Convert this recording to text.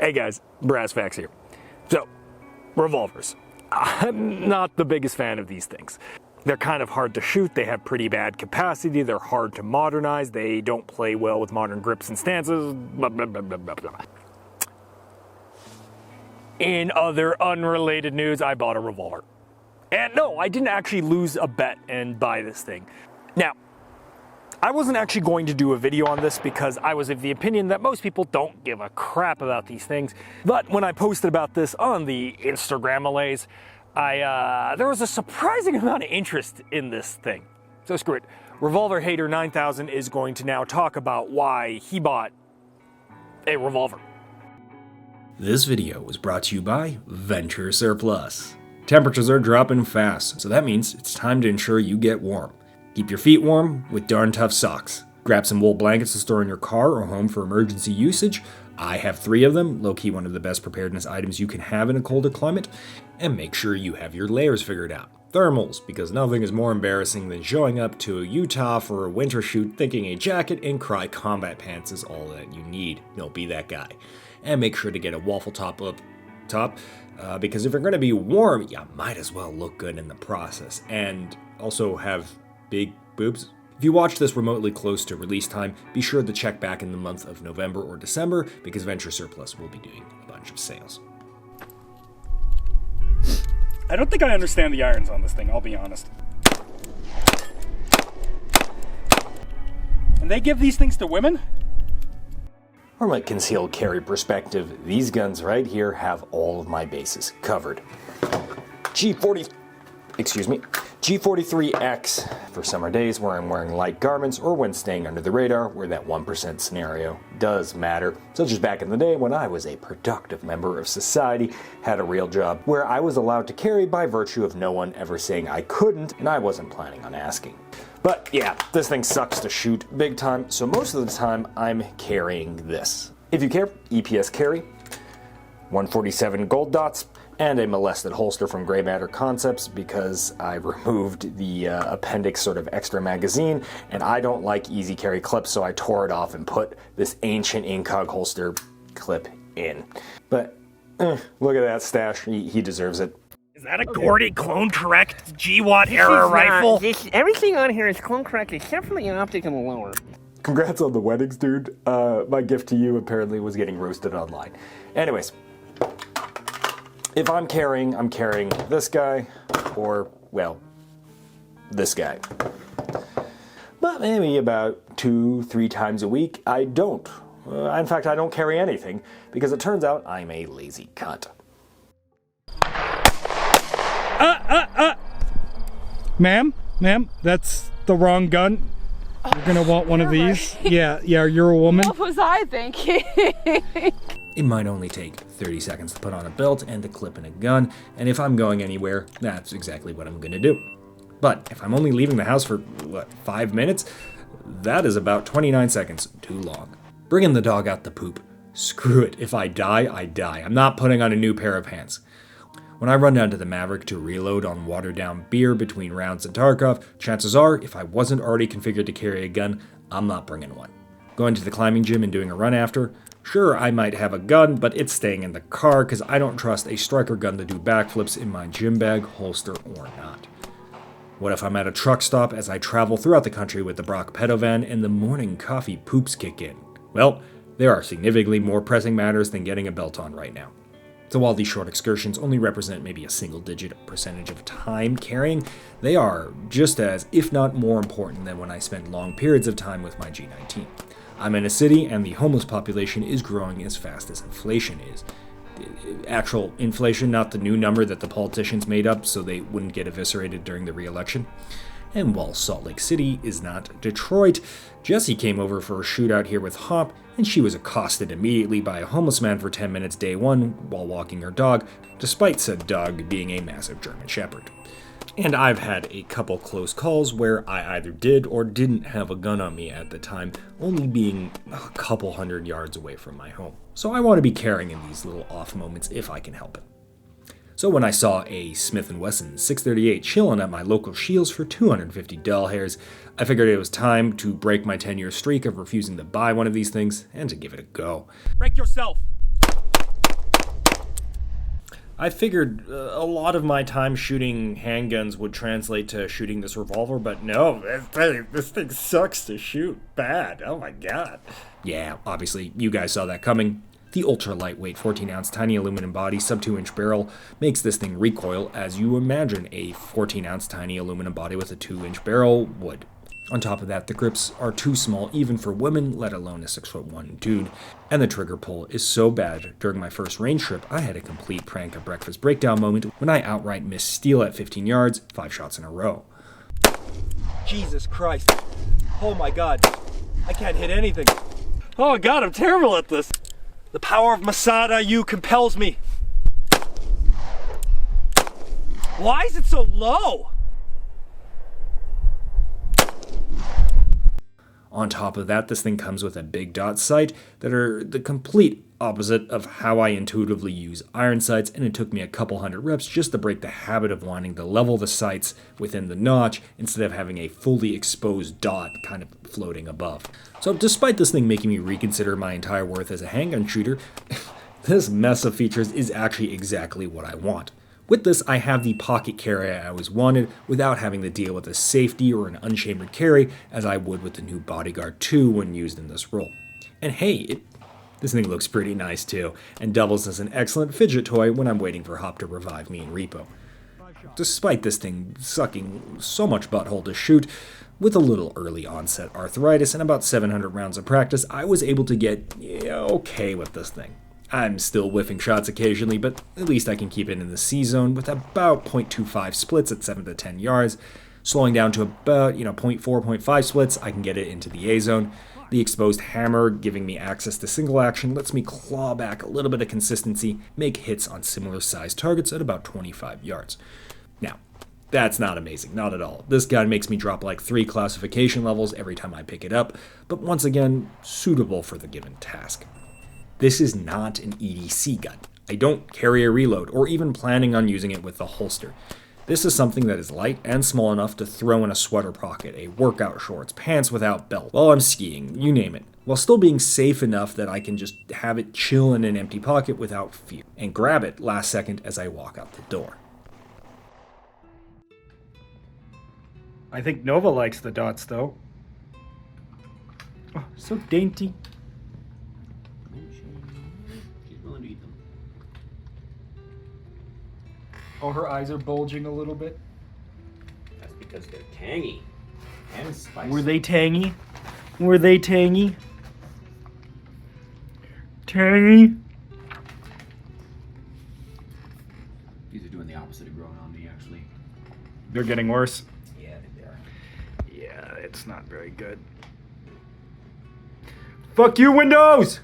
Hey guys, Brass Facts here. So, revolvers. I'm not the biggest fan of these things. They're kind of hard to shoot, they have pretty bad capacity, they're hard to modernize, they don't play well with modern grips and stances, blah, blah, blah, blah, blah, blah. In other unrelated news, I bought a revolver. And no, I didn't actually lose a bet and buy this thing. Now, I wasn't actually going to do a video on this because I was of the opinion that most people don't give a crap about these things. But when I posted about this on the Instagram malaise, there was a surprising amount of interest in this thing. So screw it. Revolver Hater 9000 is going to now talk about why he bought a revolver. This video was brought to you by Venture Surplus. Temperatures are dropping fast, so that means it's time to ensure you get warm. Keep your feet warm with darn tough socks. Grab some wool blankets to store in your car or home for emergency usage. I have 3 of them, low-key one of the best preparedness items you can have in a colder climate. And make sure you have your layers figured out. Thermals, because nothing is more embarrassing than showing up to Utah for a winter shoot thinking a jacket and Cry combat pants is all that you need. Don't be that guy. And make sure to get a waffle top up top, because if you're going to be warm, you might as well look good in the process. And also have big boobs. If you watch this remotely close to release time, be sure to check back in the month of November or December because Venture Surplus will be doing a bunch of sales. I don't think I understand the irons on this thing, I'll be honest. And they give these things to women? From a concealed carry perspective, these guns right here have all of my bases covered. G43X for summer days where I'm wearing light garments or when staying under the radar where that 1% scenario does matter, such as back in the day when I was a productive member of society, had a real job, where I was allowed to carry by virtue of no one ever saying I couldn't and I wasn't planning on asking. But yeah, this thing sucks to shoot big time, so most of the time I'm carrying this. If you care, EPS carry, 147 gold dots, and a molested holster from Gray Matter Concepts because I removed the appendix sort of extra magazine and I don't like easy carry clips, so I tore it off and put this ancient Incog holster clip in. But look at that stash, he deserves it. Is that a Gordy clone correct GWAT era rifle? Everything on here is clone correct except for the optic and the lower. Congrats on the weddings, dude. My gift to you apparently was getting roasted online. Anyways. If I'm carrying this guy, or, well, this guy. But maybe about 2-3 times a week, I don't. In fact, I don't carry anything, because it turns out I'm a lazy cunt. Ma'am, that's the wrong gun. You're gonna want one of these. Yeah, you're a woman. What was I thinking? It might only take 30 seconds to put on a belt and to clip in a gun, and if I'm going anywhere, that's exactly what I'm gonna do. But if I'm only leaving the house for, 5 minutes? That is about 29 seconds too long. Bringing the dog out to poop. Screw it, if I die, I die. I'm not putting on a new pair of pants. When I run down to the Maverick to reload on watered-down beer between rounds in Tarkov, chances are, if I wasn't already configured to carry a gun, I'm not bringing one. Going to the climbing gym and doing a run after? Sure, I might have a gun, but it's staying in the car because I don't trust a striker gun to do backflips in my gym bag, holster, or not. What if I'm at a truck stop as I travel throughout the country with the Brock Pedovan and the morning coffee poops kick in? Well, there are significantly more pressing matters than getting a belt on right now. So while these short excursions only represent maybe a single-digit percentage of time carrying, they are just as, if not more important than when I spend long periods of time with my G19. I'm in a city and the homeless population is growing as fast as inflation is. Actual inflation, not the new number that the politicians made up so they wouldn't get eviscerated during the re-election. And while Salt Lake City is not Detroit, Jessie came over for a shootout here with Hop, and she was accosted immediately by a homeless man for 10 minutes day one while walking her dog, despite said dog being a massive German Shepherd. And I've had a couple close calls where I either did or didn't have a gun on me at the time, only being a couple hundred yards away from my home. So I want to be carrying in these little off moments if I can help it. So when I saw a Smith & Wesson 638 chilling at my local Shields for 250 doll hairs, I figured it was time to break my 10-year streak of refusing to buy one of these things and to give it a go. Break yourself! I figured a lot of my time shooting handguns would translate to shooting this revolver, but no, this thing sucks to shoot bad. Oh my god. Yeah, obviously, you guys saw that coming. The ultra-lightweight 14-ounce tiny aluminum body sub-2-inch barrel makes this thing recoil as you imagine a 14-ounce tiny aluminum body with a 2-inch barrel would. On top of that, the grips are too small even for women, let alone a 6'1" dude. And the trigger pull is so bad, during my first range trip, I had a complete prank at breakfast breakdown moment when I outright missed steel at 15 yards, 5 shots in a row. Jesus Christ. Oh my god. I can't hit anything. Oh god, I'm terrible at this. The power of Masada you compels me. Why is it so low? On top of that, this thing comes with a big dot sight that are the complete opposite of how I intuitively use iron sights, and it took me a couple hundred reps just to break the habit of wanting to level the sights within the notch instead of having a fully exposed dot kind of floating above. So despite this thing making me reconsider my entire worth as a handgun shooter, this mess of features is actually exactly what I want. With this, I have the pocket carry I always wanted without having to deal with a safety or an unchambered carry as I would with the new Bodyguard 2 when used in this role. And hey, this thing looks pretty nice too, and doubles as an excellent fidget toy when I'm waiting for Hop to revive me in repo. Despite this thing sucking so much butthole to shoot, with a little early onset arthritis and about 700 rounds of practice, I was able to get okay with this thing. I'm still whiffing shots occasionally, but at least I can keep it in the C zone with about 0.25 splits at 7 to 10 yards. Slowing down to about 0.4, 0.5 splits, I can get it into the A zone. The exposed hammer giving me access to single action lets me claw back a little bit of consistency, make hits on similar sized targets at about 25 yards. Now, that's not amazing, not at all. This gun makes me drop like 3 classification levels every time I pick it up, but once again, suitable for the given task. This is not an EDC gun. I don't carry a reload or even planning on using it with the holster. This is something that is light and small enough to throw in a sweater pocket, a workout shorts, pants without belt, while I'm skiing, you name it, while still being safe enough that I can just have it chill in an empty pocket without fear, and grab it last second as I walk out the door. I think Nova likes the dots, though. Oh, so dainty. She's willing to eat them. Oh, her eyes are bulging a little bit. That's because they're tangy and spicy. Were they tangy? Were they tangy? Tangy? These are doing the opposite of growing on me, actually. They're getting worse. Yeah, they are. Yeah, it's not very good. Fuck you, Windows!